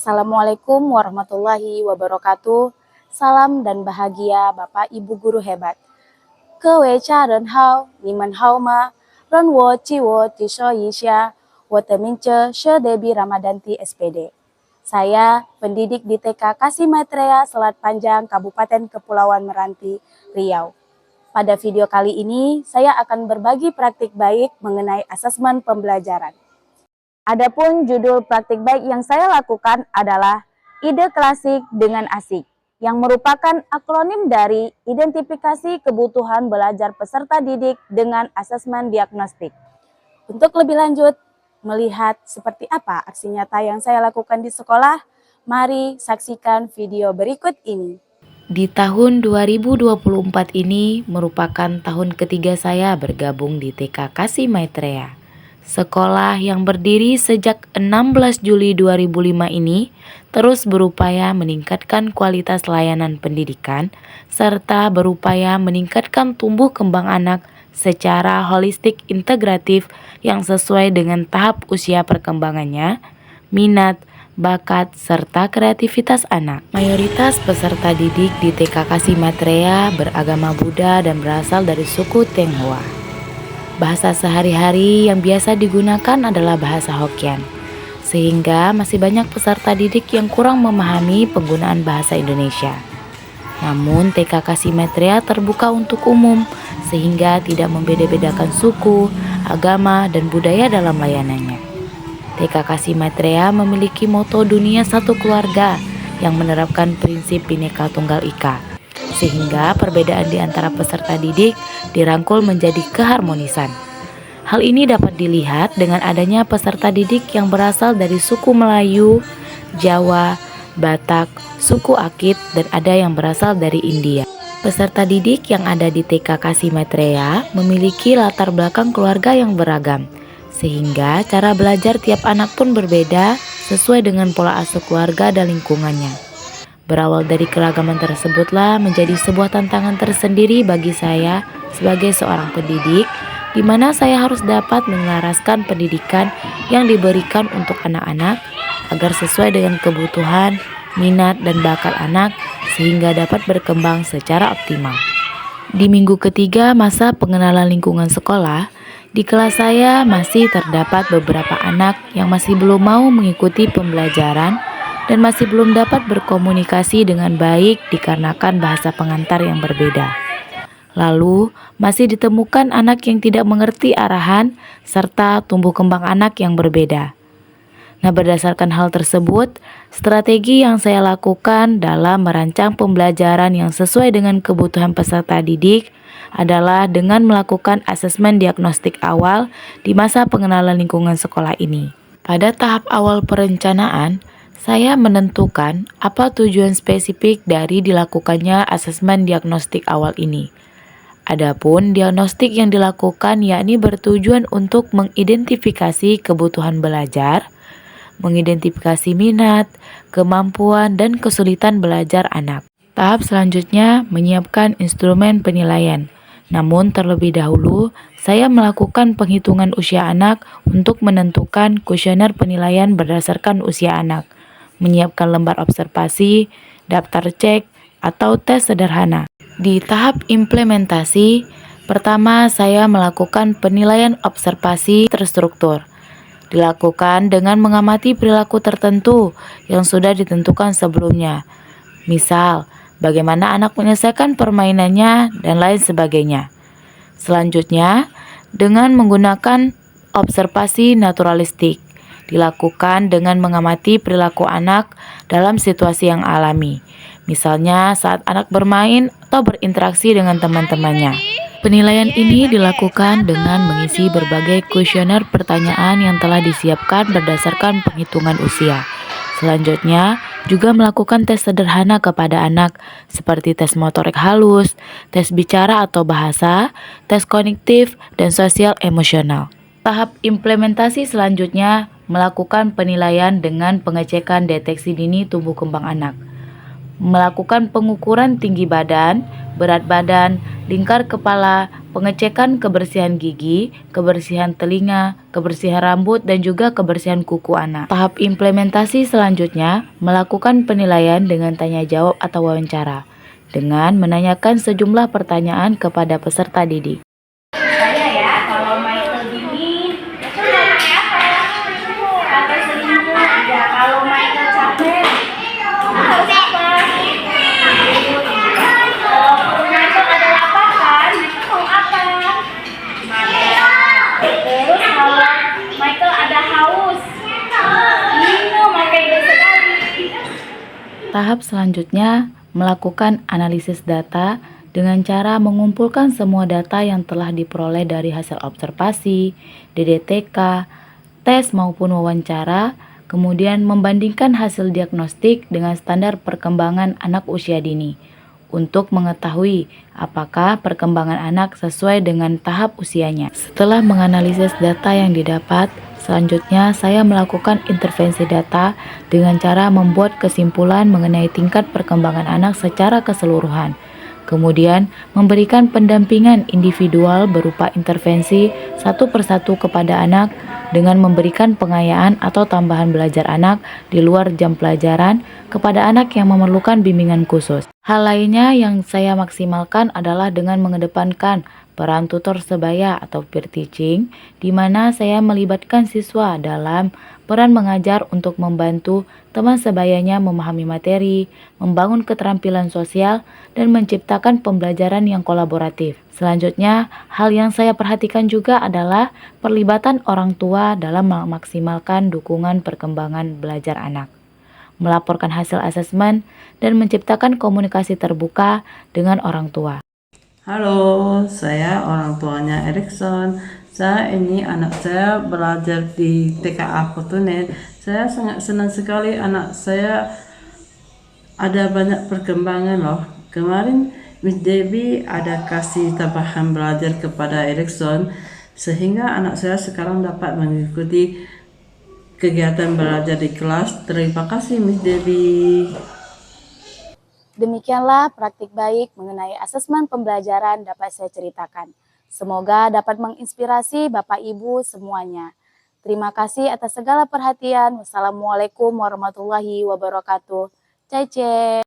Assalamualaikum warahmatullahi wabarakatuh. Salam dan bahagia Bapak Ibu guru hebat. 各位家人好，你们好吗？让我自我介绍一下，我的名字是Debbie Ramadanti SPD. Saya pendidik di TK Kasih Maitreya Selat Panjang Kabupaten Kepulauan Meranti, Riau. Pada video kali ini, saya akan berbagi praktik baik mengenai asesmen pembelajaran. Adapun judul praktik baik yang saya lakukan adalah ide klasik dengan asik, yang merupakan akronim dari identifikasi kebutuhan belajar peserta didik dengan asesmen diagnostik. Untuk lebih lanjut, melihat seperti apa aksi nyata yang saya lakukan di sekolah, mari saksikan video berikut ini. Di tahun 2024 ini merupakan tahun ketiga saya bergabung di TK Kasih Maitreya. Sekolah yang berdiri sejak 16 Juli 2005 ini terus berupaya meningkatkan kualitas layanan pendidikan serta berupaya meningkatkan tumbuh kembang anak secara holistik integratif yang sesuai dengan tahap usia perkembangannya, minat, bakat, serta kreativitas anak. Mayoritas peserta didik di TK Kasih Maitreya beragama Buddha dan berasal dari suku Tionghoa. Bahasa sehari-hari yang biasa digunakan adalah bahasa Hokkien, sehingga masih banyak peserta didik yang kurang memahami penggunaan bahasa Indonesia. Namun TK Kasih Maitreya terbuka untuk umum, sehingga tidak membeda-bedakan suku, agama, dan budaya dalam layanannya. TK Kasih Maitreya memiliki moto dunia satu keluarga yang menerapkan prinsip Bhinneka Tunggal Ika, sehingga perbedaan di antara peserta didik dirangkul menjadi keharmonisan. Hal ini dapat dilihat dengan adanya peserta didik yang berasal dari suku Melayu, Jawa, Batak, suku Akit, dan ada yang berasal dari India. Peserta didik yang ada di TK Kasih Maitreya memiliki latar belakang keluarga yang beragam, sehingga cara belajar tiap anak pun berbeda sesuai dengan pola asuh keluarga dan lingkungannya. Berawal dari keragaman tersebutlah menjadi sebuah tantangan tersendiri bagi saya sebagai seorang pendidik, di mana saya harus dapat menyelaraskan pendidikan yang diberikan untuk anak-anak agar sesuai dengan kebutuhan, minat, dan bakat anak sehingga dapat berkembang secara optimal. Di minggu ketiga masa pengenalan lingkungan sekolah, di kelas saya masih terdapat beberapa anak yang masih belum mau mengikuti pembelajaran dan masih belum dapat berkomunikasi dengan baik dikarenakan bahasa pengantar yang berbeda. Lalu, masih ditemukan anak yang tidak mengerti arahan serta tumbuh kembang anak yang berbeda. Nah, berdasarkan hal tersebut, strategi yang saya lakukan dalam merancang pembelajaran yang sesuai dengan kebutuhan peserta didik adalah dengan melakukan asesmen diagnostik awal di masa pengenalan lingkungan sekolah ini. Pada tahap awal perencanaan, saya menentukan apa tujuan spesifik dari dilakukannya asesmen diagnostik awal ini. Adapun diagnostik yang dilakukan yakni bertujuan untuk mengidentifikasi kebutuhan belajar, mengidentifikasi minat, kemampuan, dan kesulitan belajar anak. Tahap selanjutnya menyiapkan instrumen penilaian. Namun terlebih dahulu, saya melakukan penghitungan usia anak untuk menentukan kuesioner penilaian berdasarkan usia anak, menyiapkan lembar observasi, daftar cek, atau tes sederhana. Di tahap implementasi, pertama saya melakukan penilaian observasi terstruktur. Dilakukan dengan mengamati perilaku tertentu yang sudah ditentukan sebelumnya. Misal, bagaimana anak menyelesaikan permainannya dan lain sebagainya. Selanjutnya, dengan menggunakan observasi naturalistik. Dilakukan dengan mengamati perilaku anak dalam situasi yang alami, misalnya saat anak bermain atau berinteraksi dengan teman-temannya. Penilaian ini dilakukan dengan mengisi berbagai kuesioner pertanyaan yang telah disiapkan berdasarkan penghitungan usia. Selanjutnya, juga melakukan tes sederhana kepada anak, seperti tes motorik halus, tes bicara atau bahasa, tes kognitif, dan sosial emosional. Tahap implementasi selanjutnya melakukan penilaian dengan pengecekan deteksi dini tumbuh kembang anak, melakukan pengukuran tinggi badan, berat badan, lingkar kepala, pengecekan kebersihan gigi, kebersihan telinga, kebersihan rambut, dan juga kebersihan kuku anak. Tahap implementasi selanjutnya melakukan penilaian dengan tanya jawab atau wawancara, dengan menanyakan sejumlah pertanyaan kepada peserta didik. Saya ya, kalau Michael dingin, itu pakai apa? Pakai selimut. Ya, kalau Michael capek, harus apa? Kalau Michael ada lapar kan, mau apa? Makan. Terus kalau Michael ada haus, minum, pakai sekali. Tahap selanjutnya melakukan analisis data dengan cara mengumpulkan semua data yang telah diperoleh dari hasil observasi, DDTK, tes maupun wawancara, kemudian membandingkan hasil diagnostik dengan standar perkembangan anak usia dini untuk mengetahui apakah perkembangan anak sesuai dengan tahap usianya. Setelah menganalisis data yang didapat, selanjutnya saya melakukan intervensi data dengan cara membuat kesimpulan mengenai tingkat perkembangan anak secara keseluruhan. Kemudian memberikan pendampingan individual berupa intervensi satu persatu kepada anak dengan memberikan pengayaan atau tambahan belajar anak di luar jam pelajaran kepada anak yang memerlukan bimbingan khusus. Hal lainnya yang saya maksimalkan adalah dengan mengedepankan peran tutor sebaya atau peer teaching, di mana saya melibatkan siswa dalam peran mengajar untuk membantu teman sebayanya memahami materi, membangun keterampilan sosial, dan menciptakan pembelajaran yang kolaboratif. Selanjutnya, hal yang saya perhatikan juga adalah perlibatan orang tua dalam memaksimalkan dukungan perkembangan belajar anak, melaporkan hasil asesmen, dan menciptakan komunikasi terbuka dengan orang tua. Halo, saya orang tuanya Erikson. Anak saya belajar di TKA Fortunet. Saya sangat senang sekali anak saya ada banyak perkembangan loh. Kemarin Miss Debbie ada kasih tambahan belajar kepada Erikson sehingga anak saya sekarang dapat mengikuti kegiatan belajar di kelas. Terima kasih Miss Debbie. Demikianlah praktik baik mengenai asesmen pembelajaran dapat saya ceritakan. Semoga dapat menginspirasi Bapak Ibu semuanya. Terima kasih atas segala perhatian. Wassalamualaikum warahmatullahi wabarakatuh. Cece.